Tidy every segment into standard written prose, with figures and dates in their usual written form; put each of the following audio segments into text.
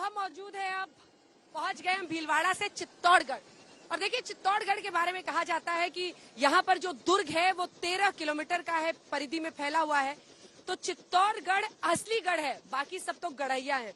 हम मौजूद हैं, अब पहुंच गए हम भीलवाड़ा से चित्तौड़गढ़। और देखिए, चित्तौड़गढ़ के बारे में कहा जाता है कि यहाँ पर जो दुर्ग है वो 13 किलोमीटर का है, परिधि में फैला हुआ है। तो चित्तौड़गढ़ असली गढ़ है, बाकी सब तो गढ़ैया है।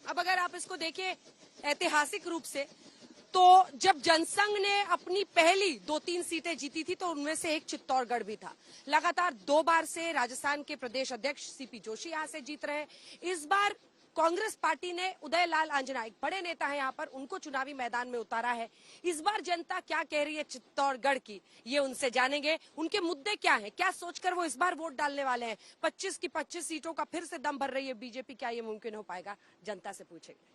अब अगर आप इसको देखें ऐतिहासिक रूप से, तो जब जनसंघ ने अपनी पहली 2-3 सीटें जीती थी तो उनमें से एक चित्तौड़गढ़ भी था। लगातार 2 बार से राजस्थान के प्रदेश अध्यक्ष सीपी जोशी यहाँ से जीत रहे हैं। इस बार कांग्रेस पार्टी ने उदयलाल आंजना, एक बड़े नेता है यहाँ पर, उनको चुनावी मैदान में उतारा है। इस बार जनता क्या कह रही है चित्तौड़गढ़ की, ये उनसे जानेंगे। उनके मुद्दे क्या हैं, क्या सोचकर वो इस बार वोट डालने वाले हैं। 25 की 25 सीटों का फिर से दम भर रही है बीजेपी, क्या ये मुमकिन हो पाएगा, जनता से पूछेंगे।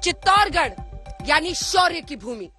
चित्तौड़गढ़ यानी शौर्य की भूमि,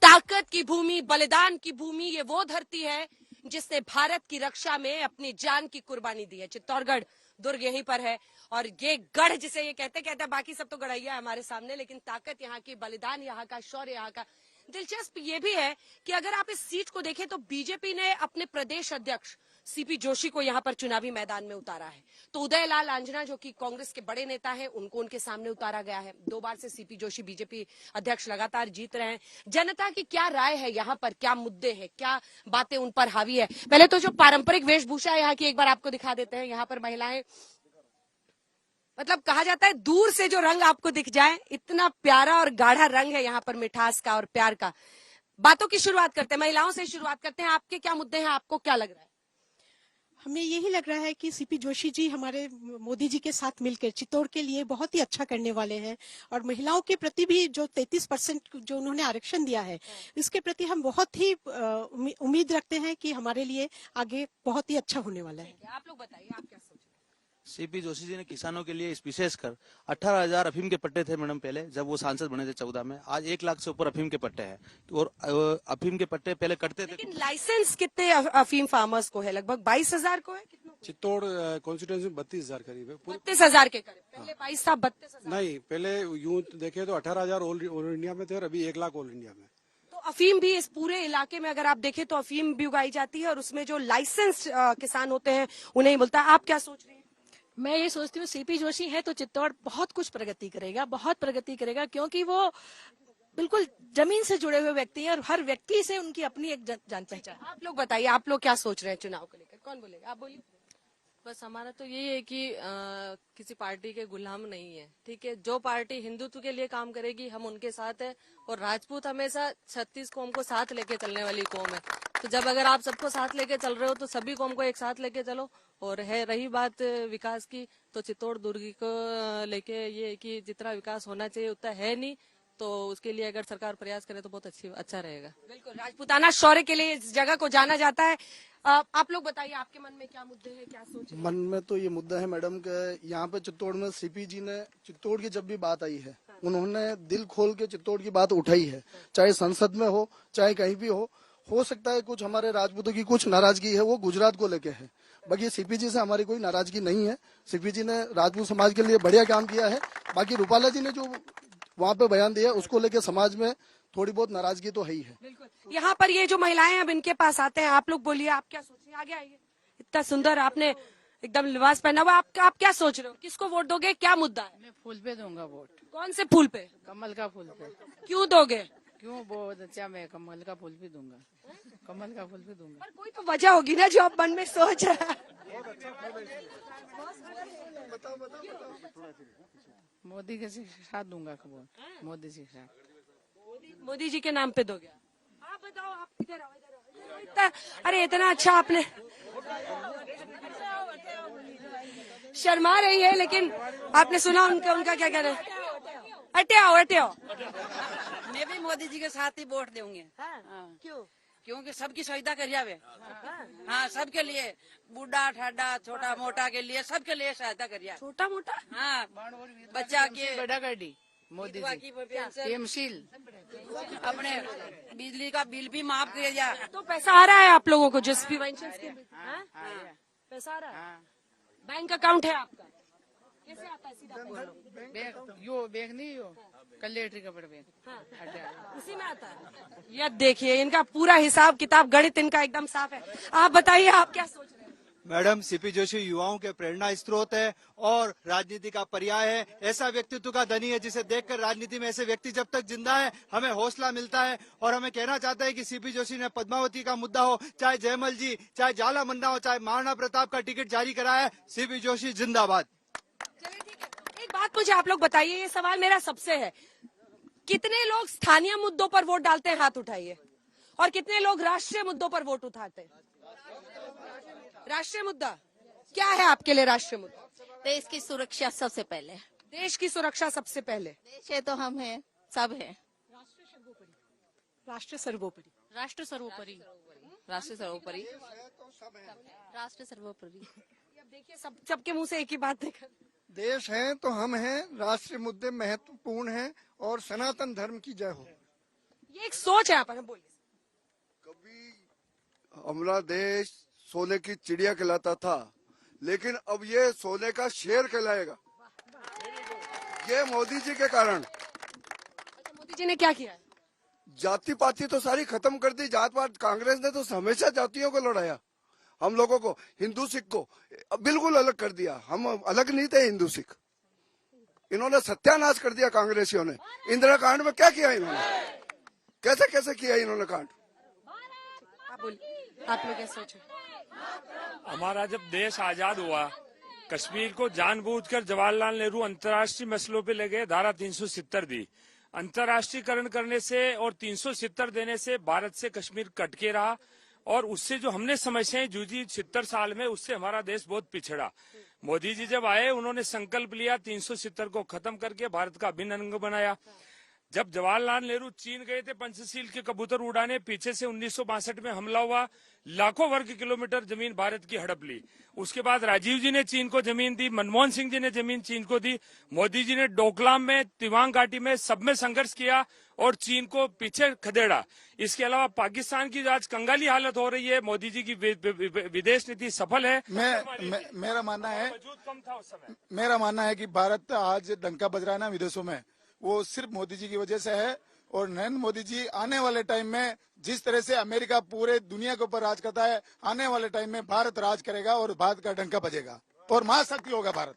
ताकत की भूमि, बलिदान की भूमि। ये वो धरती है जिसने भारत की रक्षा में अपनी जान की कुर्बानी दी है। चित्तौड़गढ़ दुर्ग यहीं पर है और ये गढ़ जिसे ये कहते हैं, बाकी सब तो गढ़ैया है हमारे सामने, लेकिन ताकत यहाँ की, बलिदान यहाँ का, शौर्य यहाँ का। दिलचस्प ये भी है कि अगर आप इस सीट को देखें तो बीजेपी ने अपने प्रदेश अध्यक्ष सीपी जोशी को यहाँ पर चुनावी मैदान में उतारा है। तो उदयलाल आंजना जो कि कांग्रेस के बड़े नेता हैं, उनको उनके सामने उतारा गया है। 2 बार से सीपी जोशी बीजेपी अध्यक्ष लगातार जीत रहे हैं। जनता की क्या राय है यहाँ पर, क्या मुद्दे हैं, क्या बातें उन पर हावी है। पहले तो जो पारंपरिक वेशभूषा है यहाँ की एक बार आपको दिखा देते हैं। यहाँ पर महिलाएं, मतलब कहा जाता है दूर से जो रंग आपको दिख जाए, इतना प्यारा और गाढ़ा रंग है यहाँ पर, मिठास का और प्यार का। बातों की शुरुआत करते हैं, महिलाओं से शुरुआत करते हैं। आपके क्या मुद्दे हैं, आपको क्या लग रहा है? हमें यही लग रहा है कि सीपी जोशी जी हमारे मोदी जी के साथ मिलकर चित्तौड़ के लिए बहुत ही अच्छा करने वाले हैं। और महिलाओं के प्रति भी जो 33% जो उन्होंने आरक्षण दिया है, इसके प्रति हम बहुत ही उम्मीद रखते हैं कि हमारे लिए आगे बहुत ही अच्छा होने वाला है। आप लोग बताइए, आप क्या सोच रहे हैं? सीपी जोशी जी ने किसानों के लिए विशेषकर 18,000 अफीम के पट्टे थे मैडम पहले, जब वो सांसद बने थे 14 में। आज 1 लाख से ऊपर अफीम के पट्टे हैं। और अफीम के पट्टे पहले कटते थे। लेकिन लाइसेंस कितने अफीम फार्मर्स को है? लगभग 22,000 को है। चित्तौड़ कॉन्स्टिट्यूंसी 32,000 करीब है। 32,000 के करीब। पहले 22 था, 32,000 नहीं, पहले यूं देखे तो 18,000 ऑल इंडिया में थे और अभी 1 लाख ऑल इंडिया में। तो अफीम भी इस पूरे इलाके में अगर आप देखें तो अफीम भी उगाई जाती है और उसमें जो लाइसेंस किसान होते हैं उन्हें ही मिलता है। आप क्या सोच रही हैं? मैं ये सोचती हूँ सीपी जोशी है तो चित्तौड़ बहुत कुछ प्रगति करेगा, बहुत प्रगति करेगा, क्योंकि वो बिल्कुल जमीन से जुड़े हुए व्यक्ति हैं और हर व्यक्ति से उनकी अपनी एक जान पहचान। आप लोग बताइए, आप लोग क्या सोच रहे हैं चुनाव को लेकर? कौन बोलेगा? आप बोलिए। बस हमारा तो यही है कि किसी पार्टी के गुलाम नहीं है। ठीक है, जो पार्टी हिंदुत्व के लिए काम करेगी हम उनके साथ है। और राजपूत हमेशा 36 कौम को साथ लेके चलने वाली कौम है। तो जब अगर आप सबको साथ लेके चल रहे हो तो सभी कौम को एक साथ लेके चलो। और है रही बात विकास की, तो चित्तौड़ दुर्ग को लेके ये है कि जितना विकास होना चाहिए उतना है नहीं, तो उसके लिए अगर सरकार प्रयास करे तो बहुत अच्छा रहेगा। बिल्कुल, राजपूताना शौर्य के लिए इस जगह को जाना जाता है। आप लोग बताइए, आपके मन में क्या मुद्दे हैं, क्या सोच रहे हैं? मन में तो ये मुद्दा है मैडम के यहाँ पे चित्तौड़ में सीपी जी ने चित्तौड़ की जब भी बात आई है, उन्होंने दिल खोल के चित्तौड़ की बात उठाई है। चाहे संसद में हो, चाहे कहीं भी हो सकता है कुछ हमारे राजपूतों की कुछ नाराजगी है, वो गुजरात को लेके है। बाकी सीपी जी से हमारी कोई नाराजगी नहीं है। सीपी जी ने राजपूत समाज के लिए बढ़िया काम किया है। बाकी रूपाला जी ने जो वहाँ पे बयान दिया उसको लेके समाज में थोड़ी बहुत नाराजगी तो है ही है। बिल्कुल। यहाँ पर ये जो महिलाएं अब इनके पास आते हैं, आप लोग बोलिए, आप क्या सोच रहे हैं? आगे आइए। इतना सुंदर आपने एकदम लिबास पहना हुआ, आप क्या सोच रहे हो? किसको वोट दोगे, क्या मुद्दा है? मैं फूल पे दूंगा वोट। कौन से फूल पे? कमल का फूल पे। क्यों दोगे? क्यों? बहुत अच्छा, मैं कमल का फूल भी दूंगा। कमल का फूल भी दूंगा। पर कोई तो वजह होगी ना जो आप मन में सोच रहे हैं। मोदी के साथ दूंगा वोट। मोदी जी के साथ। मोदी जी के नाम पे दोगे? आप बताओ, आप इधर आओ, इधर आओ। अरे इतना अच्छा आपने, शर्मा रही है लेकिन आपने सुना उनका क्या कहना है? हटे आओ, हटे आओ। मैं भी मोदी जी के साथ ही वोट दूंगी। क्यों? क्योंकि सबकी सुविधा करिए वे। हाँ, सबके लिए, बूढ़ा ठाडा छोटा मोटा के लिए, सबके लिए सहायता करिए। छोटा मोटा? हाँ, बच्चा के बड़ा कर दी मोदी जी। पीएमसील अपने बिजली का बिल भी माफ किया जाए। तो पैसा आ रहा है आप लोगों को जिस भी पेंशन के? पैसा आ रहा है? बैंक अकाउंट है आपका? कैसे आता है सीधा बोलो। बैग यो बैग नहीं यो कलेक्ट्री का बड़ा बैग उसी में आता है। यह देखिए इनका पूरा हिसाब किताब गणित इनका एकदम साफ है। आप बताइए आप क्या सोच रहे हैं? मैडम, सीपी जोशी युवाओं के प्रेरणा स्रोत है और राजनीति का पर्याय है। ऐसा व्यक्तित्व का धनी है जिसे देखकर राजनीति में ऐसे व्यक्ति जब तक जिंदा है हमें हौसला मिलता है। और हमें कहना चाहते हैं कि सीपी जोशी ने पद्मावती का मुद्दा हो, चाहे जयमल जी, चाहे जाला मुन्ना हो, चाहे महाराणा प्रताप का टिकट जारी कराया है, सीपी जोशी जिंदाबाद। चलिए ठीक है, एक बात मुझे आप लोग बताइए, ये सवाल मेरा सबसे है, कितने लोग स्थानीय मुद्दों पर वोट डालते हैं? हाथ उठाइए। और कितने लोग राष्ट्रीय मुद्दों पर वोट उठाते हैं? राष्ट्रीय मुद्दा क्या है आपके लिए? राष्ट्रीय मुद्दा देश की सुरक्षा सबसे पहले। देश की सुरक्षा सबसे पहले। देश है तो हम हैं, सब है। राष्ट्र सर्वोपरि। राष्ट्र सर्वोपरि। राष्ट्र सर्वोपरि। राष्ट्र सर्वोपरि। अब देखिए सबके मुंह से एक ही बात देखा। देश है तो हम हैं, राष्ट्रीय मुद्दे महत्वपूर्ण हैं और सनातन धर्म की जय हो। ये एक सोच है आप बोलिए। कभी हमारा देश सोने की चिड़िया कहलाता था, लेकिन अब ये सोने का शेर कहलाएगा। ये मोदी जी के कारण। मोदी जी ने क्या किया? जाति पाति तो सारी खत्म कर दी। जात पात कांग्रेस ने तो हमेशा जातियों को लड़ाया। हम लोगों को, हिंदू सिख को बिल्कुल अलग कर दिया। हम अलग नहीं थे हिंदू सिख। इन्होंने सत्यानाश कर दिया कांग्रेसियों ने। इंदिरा कांड में क्या किया इन्होंने? कैसे कैसे किया इन्होंने कांड? आप बोलिए, आप लोग क्या सोच रहे? हमारा जब देश आजाद हुआ, कश्मीर को जानबूझकर जवाहरलाल नेहरू अंतर्राष्ट्रीय मसलों पे ले गए, धारा 370 दी। अंतर्राष्ट्रीयकरण करने से और 370 देने से भारत से कश्मीर कट के रहा और उससे जो हमने समस्याएं जूझी 70 साल में, उससे हमारा देश बहुत पिछड़ा। मोदी जी जब आए, उन्होंने संकल्प लिया 370 को खत्म करके भारत का अभिन्न अंग बनाया। जब जवाहरलाल नेहरू चीन गए थे पंचशील के कबूतर उड़ाने, पीछे से 1962 में हमला हुआ, लाखों वर्ग किलोमीटर जमीन भारत की हड़प ली। उसके बाद राजीव जी ने चीन को जमीन दी, मनमोहन सिंह जी ने जमीन चीन को दी, मोदी जी ने डोकलाम में, तिवांग घाटी में, सब में संघर्ष किया और चीन को पीछे खदेड़ा। इसके अलावा पाकिस्तान की आज कंगाली हालत हो रही है। मोदी जी की विदेश नीति सफल है। मेरा मानना है कि भारत आज डंका बज रहा है ना विदेशों में, वो सिर्फ मोदी जी की वजह से है। और नरेंद्र मोदी जी आने वाले टाइम में जिस तरह से अमेरिका पूरे दुनिया के ऊपर राज करता है, आने वाले टाइम में भारत राज करेगा और भारत का डंका बजेगा और महाशक्ति होगा भारत।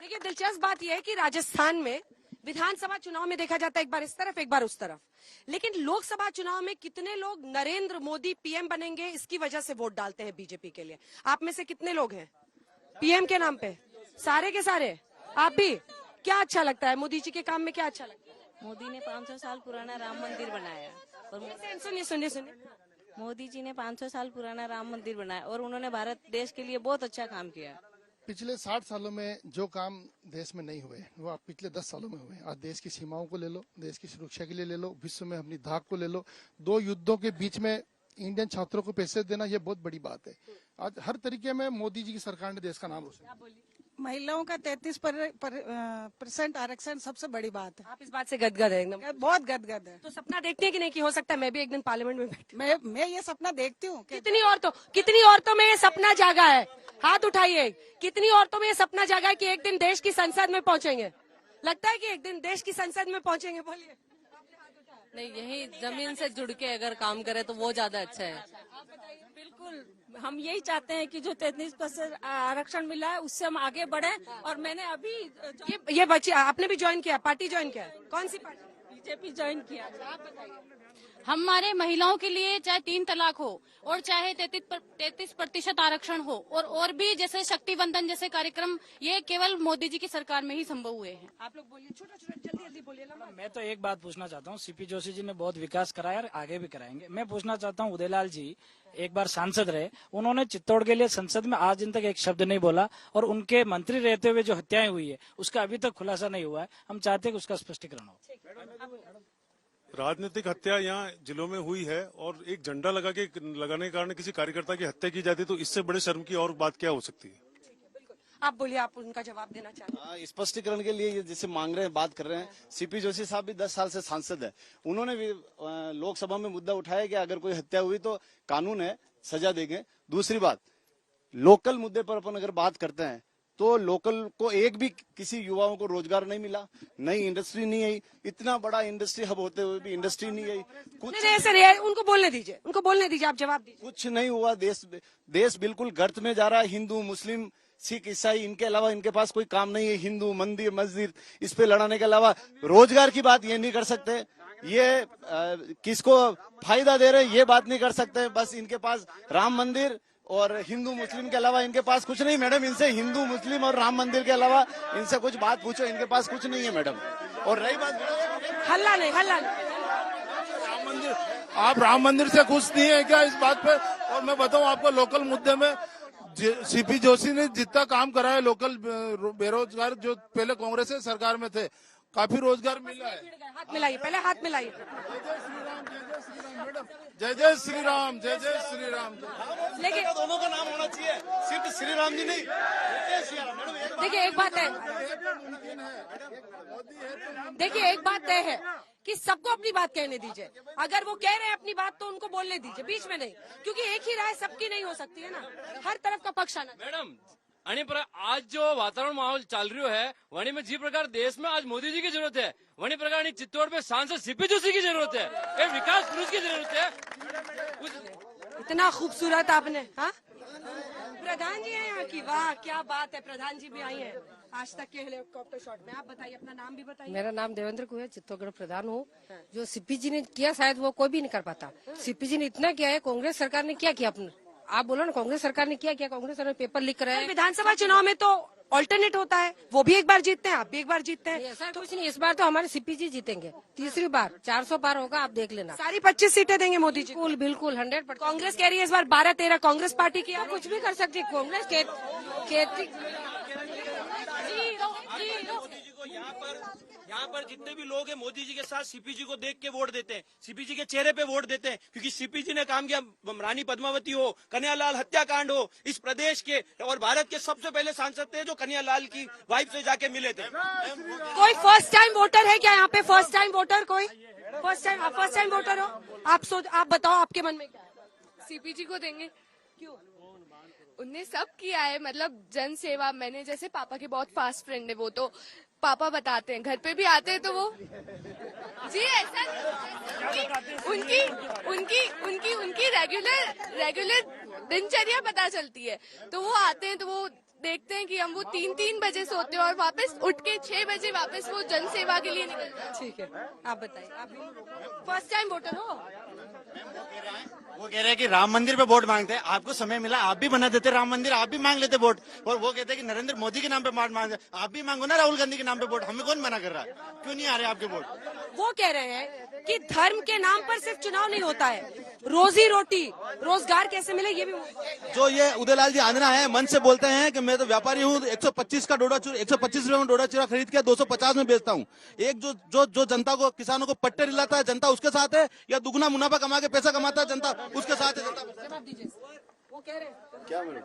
देखिए दिलचस्प बात यह है कि राजस्थान में विधानसभा चुनाव में देखा जाता है एक बार इस तरफ एक बार उस तरफ, लेकिन लोकसभा चुनाव में कितने लोग नरेंद्र मोदी पीएम बनेंगे इसकी वजह से वोट डालते हैं बीजेपी के लिए? आप में से कितने लोग हैं पीएम के नाम पे? सारे के सारे? आप भी? क्या अच्छा लगता है मोदी जी के काम में? क्या अच्छा लगता है? मोदी ने 500 साल पुराना राम मंदिर बनाया और सुनिए मोदी जी ने 500 साल पुराना राम मंदिर बनाया और उन्होंने भारत देश के लिए बहुत अच्छा काम किया। पिछले 60 सालों में जो काम देश में नहीं हुए वो आप पिछले 10 सालों में हुए। आज देश की सीमाओं को ले लो, देश की सुरक्षा के लिए ले लो, विश्व में अपनी धाक को ले लो, 2 युद्धों के बीच में इंडियन छात्रों को पैसे देना ये बहुत बड़ी बात है। आज हर तरीके में मोदी जी की सरकार ने देश का नाम रोशन। महिलाओं का 33% आरक्षण सबसे बड़ी बात है। आप इस बात से गदगद है एकदम? बहुत गदगद है। तो सपना देखते हैं कि नहीं कि हो सकता है मैं भी एक दिन पार्लियामेंट में बैठी? मैं ये सपना देखती हूँ। कितनी औरतों में ये सपना जागा है? हाथ उठाइए। कितनी औरतों में ये सपना जागा है कि एक दिन देश की संसद में पहुंचेंगे? लगता है कि एक दिन देश की संसद में पहुंचेंगे? बोलिए। नहीं, यही जमीन से जुड़ के अगर काम करे तो वो ज्यादा अच्छा है। बिल्कुल, हम यही चाहते हैं कि जो 33% आरक्षण मिला है उससे हम आगे बढ़े। और मैंने अभी ये बच्चे आपने भी ज्वाइन किया, पार्टी ज्वाइन किया? कौन सी पार्टी? बीजेपी ज्वाइन किया। आप बताइए। हमारे महिलाओं के लिए चाहे 3 तलाक हो और चाहे 33% आरक्षण हो और भी जैसे शक्ति वंदन जैसे कार्यक्रम, ये केवल मोदी जी की सरकार में ही संभव हुए हैं। आप लोग बोलिए, छोटा जल्दी बोलिए ना। मैं तो एक बात पूछना चाहता हूँ, सीपी जोशी जी ने बहुत विकास कराया और आगे भी कराएंगे। मैं पूछना चाहता हूँ, उदयलाल जी एक बार सांसद रहे, उन्होंने चित्तौड़ के लिए संसद में आज दिन तक एक शब्द नहीं बोला और उनके मंत्री रहते हुए जो हत्याएं हुई है उसका अभी तक खुलासा नहीं हुआ है। हम चाहते हैं कि उसका स्पष्टीकरण हो। राजनीतिक हत्या यहाँ जिलों में हुई है और एक झंडा लगाने के कारण किसी कार्यकर्ता की हत्या की जाती है, तो इससे बड़े शर्म की और बात क्या हो सकती है? आप बोलिए, आप उनका जवाब देना चाहते हैं? स्पष्टीकरण के लिए जैसे मांग रहे हैं, बात कर रहे हैं। सीपी जोशी साहब भी 10 साल से सांसद है, उन्होंने भी लोकसभा में मुद्दा उठाया कि अगर कोई हत्या हुई तो कानून है, सजा देंगे। दूसरी बात, लोकल मुद्दे पर अपन अगर बात करते हैं तो लोकल को एक भी किसी युवाओं को रोजगार नहीं मिला, नई इंडस्ट्री नहीं आई, इतना बड़ा इंडस्ट्री हब होते हुए भी इंडस्ट्री नहीं आई, कुछ नहीं ऐसे नहीं है, उनको बोलने दीजिए, उनको बोलने दीजिए, आप जवाब दीजिए। कुछ नहीं हुआ। देश बिल्कुल गर्त में जा रहा है। हिंदू, मुस्लिम, सिख, ईसाई, इनके अलावा इनके पास कोई काम नहीं है। हिंदू मंदिर, मस्जिद, इस पे लड़ाने के अलावा रोजगार की बात ये नहीं कर सकते। ये किसको फायदा दे रहे ये बात नहीं कर सकते। बस इनके पास राम मंदिर और हिंदू मुस्लिम के अलावा इनके पास कुछ नहीं। मैडम, इनसे हिंदू मुस्लिम और राम मंदिर के अलावा इनसे कुछ बात पूछो, इनके पास कुछ नहीं है मैडम। और रही बात हल्ला नहीं, हल्ला नहीं। राम मंदिर, आप राम मंदिर से खुश नहीं है क्या इस बात पे? और मैं बताऊं आपको, लोकल मुद्दे में सीपी जोशी ने जितना काम करा है, लोकल बेरोजगार जो पहले कांग्रेस के सरकार में थे, काफी रोजगार मिला है। हाथ मिलाइए, पहले हाथ मिलाइए। जय जय श्री राम, जय जय श्री राम। लेकिन दोनों का नाम होना चाहिए, सिर्फ श्री राम जी नहीं। देखिए एक बात है, देखिए एक बात तय है कि सबको अपनी बात कहने दीजिए। अगर वो कह रहे हैं अपनी बात तो उनको बोलने दीजिए, बीच में नहीं, क्योंकि एक ही राय सबकी नहीं हो सकती है ना, हर तरफ का पक्ष आना। मैडम आणि आज जो वातावरण माहौल चाल रही है वही में जी प्रकार देश में आज मोदी जी की जरूरत है, वही प्रकार चित्तौड़ में सांसद सीपी जोशी की जरूरत है, एक विकास पुरुष की जरूरत है। इतना खूबसूरत आपने, हाँ प्रधान जी हैं यहाँ की, वाह क्या बात है, प्रधान जी भी आई हैं आज तक के हेलीकॉप्टर शॉट में। आप बताइए, अपना नाम भी बताइए। मेरा नाम देवेंद्र को है, चित्तौड़गढ़ प्रधान हूँ। जो सीपी जी ने किया शायद वो कोई भी नहीं कर पाता। सीपी जी ने इतना किया है, कांग्रेस सरकार ने क्या किया अपने, आप बोलो ना, कांग्रेस सरकार ने क्या किया? कांग्रेस सरकार पेपर लिख रहे हैं। विधानसभा चुनाव में तो ऑल्टरनेट होता है, वो भी एक बार जीतते हैं, आप भी एक बार जीतते हैं। ऐसा कुछ नहीं, इस बार तो हमारे सीपी जी जीतेंगे, तीसरी बार 400 पार होगा, आप देख लेना। सारी 25 सीटें देंगे मोदी जी। बिल्कुल बिल्कुल 100%। कांग्रेस कह रही है इस बार 12-13 कांग्रेस पार्टी की। आप कुछ भी कर सकती है कांग्रेस खेती। यहाँ पर जितने भी लोग हैं मोदी जी के साथ सीपी जी को देख के वोट देते हैं, सीपी जी के चेहरे पे वोट देते हैं, क्योंकि सीपी जी ने काम किया। रानी पद्मावती हो, कन्हैयालाल हत्याकांड हो, इस प्रदेश के और भारत के सबसे पहले सांसद थे जो कन्हैयालाल की वाइफ से जाके मिले थे। कोई फर्स्ट टाइम वोटर है क्या यहाँ पे? फर्स्ट टाइम वोटर कोई? फर्स्ट टाइम वोटर हो आप बताओ आपके मन में क्या है? सीपी जी को देंगे। क्यों? उनने सब किया है, मतलब जन सेवा। मैंने जैसे पापा के बहुत फास्ट फ्रेंड है, वो तो पापा बताते हैं, घर पे भी आते हैं तो वो जी ऐसा उनकी उनकी उनकी उनकी रेगुलर दिनचर्या पता चलती है। तो वो आते हैं तो वो देखते हैं कि हम वो 3 बजे सोते हैं और वापस उठ के 6 बजे वापस वो जन सेवा के लिए निकलते हैं। ठीक है, आप बताइए, आप फर्स्ट टाइम वोटर हो? वो कह रहे हैं कि राम मंदिर पे वोट मांगते हैं, आपको समय मिला आप भी बना देते राम मंदिर, आप भी मांग लेते वोट। और वो कहते हैं कि नरेंद्र मोदी के नाम पे वोट मांगते, आप भी मांगो ना राहुल गांधी के नाम पे वोट, हमें कौन मना कर रहा है? क्यों नहीं आ रहे आपके वोट? वो कह रहे हैं कि धर्म के नाम पर सिर्फ चुनाव नहीं होता है, रोजी रोटी रोजगार कैसे मिले ये भी। जो ये उदयलाल जी आंजना है, मन से बोलते हैं कि मैं तो व्यापारी हूँ, 125 का 125 रुपए में डोडा चूरा खरीद के 250 में बेचता हूँ। एक जो जनता को, किसानों को पट्टे दिलाता है, जनता उसके साथ है, या दुगना मुनाफा कमा के पैसा कमाता है जनता उसके साथ है? जवाब दीजिए। वो कह रहे हैं क्या मैडम,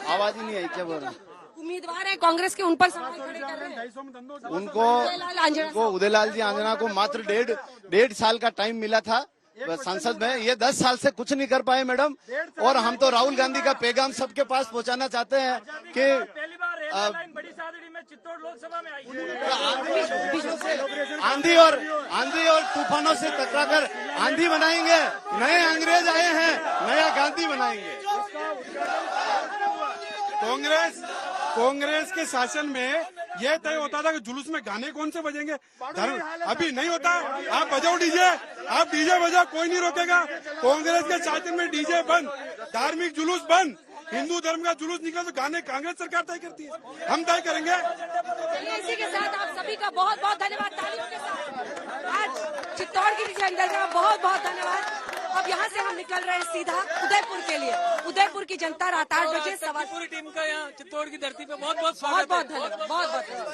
आवाज ही नहीं आई, क्या बोल रहे? उम्मीदवार है कांग्रेस के, उन पर सवाल खड़े कर रहे हैं। उनको उदयलाल जी आंजना को मात्र 1.5 साल का टाइम मिला था संसद में, ये 10 साल से कुछ नहीं कर पाए मैडम। और हम तो राहुल गांधी का पैगाम सबके पास पहुंचाना चाहते हैं कि बड़ी सादड़ी में चित्तौड़ लोकसभा में आई आंधी और तूफानों से टकराकर आंधी बनाएंगे, नए अंग्रेज आए हैं, नया गांधी बनाएंगे। कांग्रेस के शासन में यह तय होता था कि जुलूस में गाने कौन से बजेंगे, धर्म अभी नहीं होता। आप बजाओ डीजे, आप डीजे बजाओ, कोई नहीं रोकेगा। कांग्रेस के शासन में डीजे बंद, धार्मिक जुलूस बंद, हिंदू धर्म का जुलूस निकले तो गाने कांग्रेस सरकार तय करती है, हम तय करेंगे। इसी के साथ आप सभी का बहुत बहुत धन्यवाद, तालियों के साथ। आज चित्तौड़ की अंदर का बहुत बहुत धन्यवाद। अब यहाँ से हम निकल रहे हैं सीधा उदयपुर के लिए। उदयपुर की जनता रात 8 बजे पूरी टीम का यहाँ चित्तौड़ की धरती पे बहुत बहुत धन्यवाद।